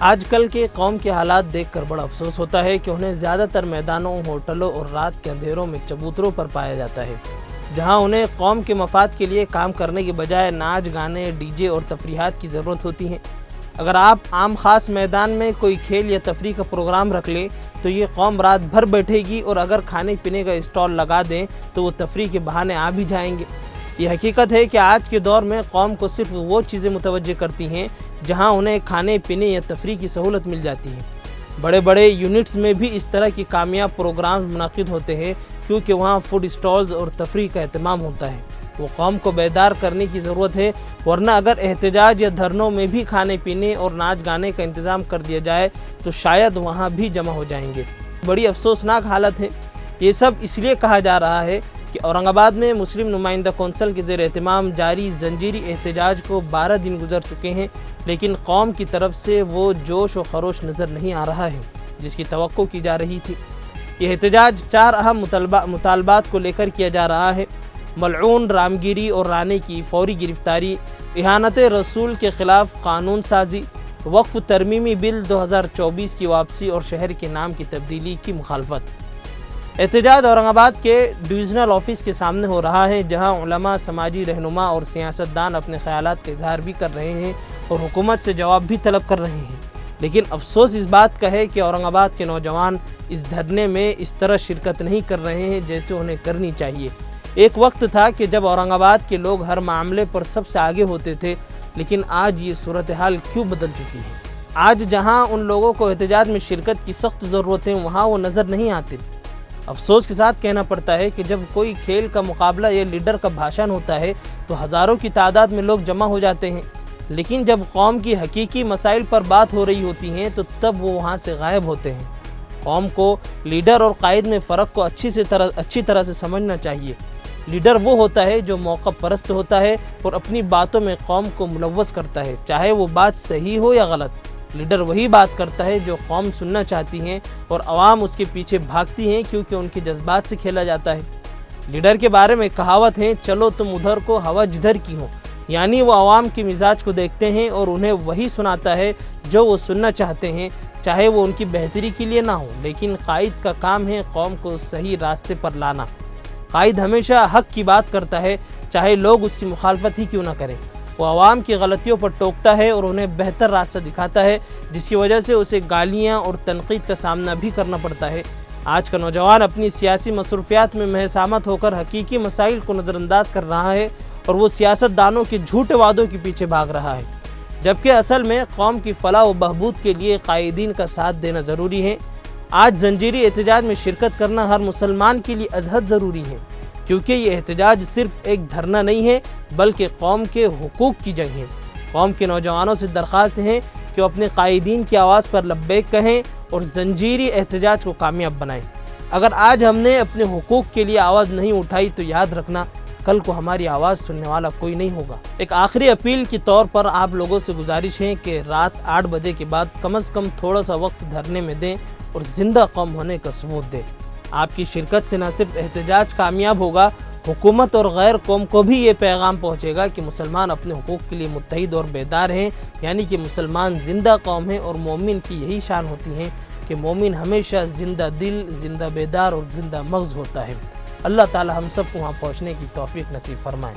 آج کل کے قوم کے حالات دیکھ کر بڑا افسوس ہوتا ہے کہ انہیں زیادہ تر میدانوں، ہوٹلوں اور رات کے اندھیروں میں چبوتروں پر پایا جاتا ہے، جہاں انہیں قوم کے مفاد کے لیے کام کرنے کے بجائے ناچ گانے، ڈی جے اور تفریحات کی ضرورت ہوتی ہے۔ اگر آپ عام خاص میدان میں کوئی کھیل یا تفریح کا پروگرام رکھ لیں تو یہ قوم رات بھر بیٹھے گی، اور اگر کھانے پینے کا اسٹال لگا دیں تو وہ تفریح کے بہانے آ بھی جائیں گے۔ یہ حقیقت ہے کہ آج کے دور میں قوم کو صرف وہ چیزیں متوجہ کرتی ہیں جہاں انہیں کھانے پینے یا تفریح کی سہولت مل جاتی ہے۔ بڑے بڑے یونٹس میں بھی اس طرح کی کامیاب پروگرام منعقد ہوتے ہیں کیونکہ وہاں فوڈ اسٹالز اور تفریح کا اہتمام ہوتا ہے۔ وہ قوم کو بیدار کرنے کی ضرورت ہے، ورنہ اگر احتجاج یا دھرنوں میں بھی کھانے پینے اور ناچ گانے کا انتظام کر دیا جائے تو شاید وہاں بھی جمع ہو جائیں گے۔ بڑی افسوسناک حالت ہے۔ یہ سب اس لیے کہا جا رہا ہے کہ اورنگ آباد میں مسلم نمائندہ کونسل کے زیر اہتمام جاری زنجیری احتجاج کو 12 دن گزر چکے ہیں، لیکن قوم کی طرف سے وہ جوش و خروش نظر نہیں آ رہا ہے جس کی توقع کی جا رہی تھی۔ یہ احتجاج 4 اہم مطالبات کو لے کر کیا جا رہا ہے: ملعون رامگیری اور رانے کی فوری گرفتاری، اہانت رسول کے خلاف قانون سازی، وقف ترمیمی بل 2024 کی واپسی اور شہر کے نام کی تبدیلی کی مخالفت۔ احتجاج اورنگ آباد کے ڈویژنل آفس کے سامنے ہو رہا ہے، جہاں علماء، سماجی رہنما اور سیاستدان اپنے خیالات کا اظہار بھی کر رہے ہیں اور حکومت سے جواب بھی طلب کر رہے ہیں۔ لیکن افسوس اس بات کا ہے کہ اورنگ آباد کے نوجوان اس دھرنے میں اس طرح شرکت نہیں کر رہے ہیں جیسے انہیں کرنی چاہیے۔ ایک وقت تھا کہ جب اورنگ آباد کے لوگ ہر معاملے پر سب سے آگے ہوتے تھے، لیکن آج یہ صورتحال کیوں بدل چکی ہے؟ آج جہاں ان لوگوں کو احتجاج میں شرکت کی سخت ضرورت ہے، وہاں وہ نظر نہیں آتے۔ افسوس کے ساتھ کہنا پڑتا ہے کہ جب کوئی کھیل کا مقابلہ یا لیڈر کا بھاشن ہوتا ہے تو ہزاروں کی تعداد میں لوگ جمع ہو جاتے ہیں، لیکن جب قوم کی حقیقی مسائل پر بات ہو رہی ہوتی ہیں تو تب وہ وہاں سے غائب ہوتے ہیں۔ قوم کو لیڈر اور قائد میں فرق کو اچھی طرح سے سمجھنا چاہیے۔ لیڈر وہ ہوتا ہے جو موقع پرست ہوتا ہے اور اپنی باتوں میں قوم کو ملوث کرتا ہے، چاہے وہ بات صحیح ہو یا غلط۔ لیڈر وہی بات کرتا ہے جو قوم سننا چاہتی ہیں اور عوام اس کے پیچھے بھاگتی ہیں کیونکہ ان کے جذبات سے کھیلا جاتا ہے۔ لیڈر کے بارے میں کہاوت ہے، چلو تم ادھر کو ہوا جدھر کی ہو، یعنی وہ عوام کے مزاج کو دیکھتے ہیں اور انہیں وہی سناتا ہے جو وہ سننا چاہتے ہیں، چاہے وہ ان کی بہتری کے لیے نہ ہو۔ لیکن قائد کا کام ہے قوم کو صحیح راستے پر لانا۔ قائد ہمیشہ حق کی بات کرتا ہے، چاہے لوگ اس کی مخالفت ہی کیوں نہ کریں۔ وہ عوام کی غلطیوں پر ٹوکتا ہے اور انہیں بہتر راستہ دکھاتا ہے، جس کی وجہ سے اسے گالیاں اور تنقید کا سامنا بھی کرنا پڑتا ہے۔ آج کا نوجوان اپنی سیاسی مصروفیات میں محسامت ہو کر حقیقی مسائل کو نظر انداز کر رہا ہے اور وہ سیاست دانوں کے جھوٹے وعدوں کے پیچھے بھاگ رہا ہے، جبکہ اصل میں قوم کی فلاح و بہبود کے لیے قائدین کا ساتھ دینا ضروری ہے۔ آج زنجیری احتجاج میں شرکت کرنا ہر مسلمان کے لیے ازحد ضروری ہے، کیونکہ یہ احتجاج صرف ایک دھرنا نہیں ہے بلکہ قوم کے حقوق کی جنگ ہے۔ قوم کے نوجوانوں سے درخواست ہے کہ وہ اپنے قائدین کی آواز پر لبیک کہیں اور زنجیری احتجاج کو کامیاب بنائیں۔ اگر آج ہم نے اپنے حقوق کے لیے آواز نہیں اٹھائی تو یاد رکھنا کل کو ہماری آواز سننے والا کوئی نہیں ہوگا۔ ایک آخری اپیل کے طور پر آپ لوگوں سے گزارش ہے کہ رات 8 بجے کے بعد کم از کم تھوڑا سا وقت دھرنے میں دیں اور زندہ قوم ہونے کا ثبوت دیں۔ آپ کی شرکت سے نہ صرف احتجاج کامیاب ہوگا، حکومت اور غیر قوم کو بھی یہ پیغام پہنچے گا کہ مسلمان اپنے حقوق کے لیے متحد اور بیدار ہیں، یعنی کہ مسلمان زندہ قوم ہیں اور مومن کی یہی شان ہوتی ہے کہ مومن ہمیشہ زندہ دل، زندہ بیدار اور زندہ مغز ہوتا ہے۔ اللہ تعالی ہم سب کو وہاں پہنچنے کی توفیق نصیب فرمائے۔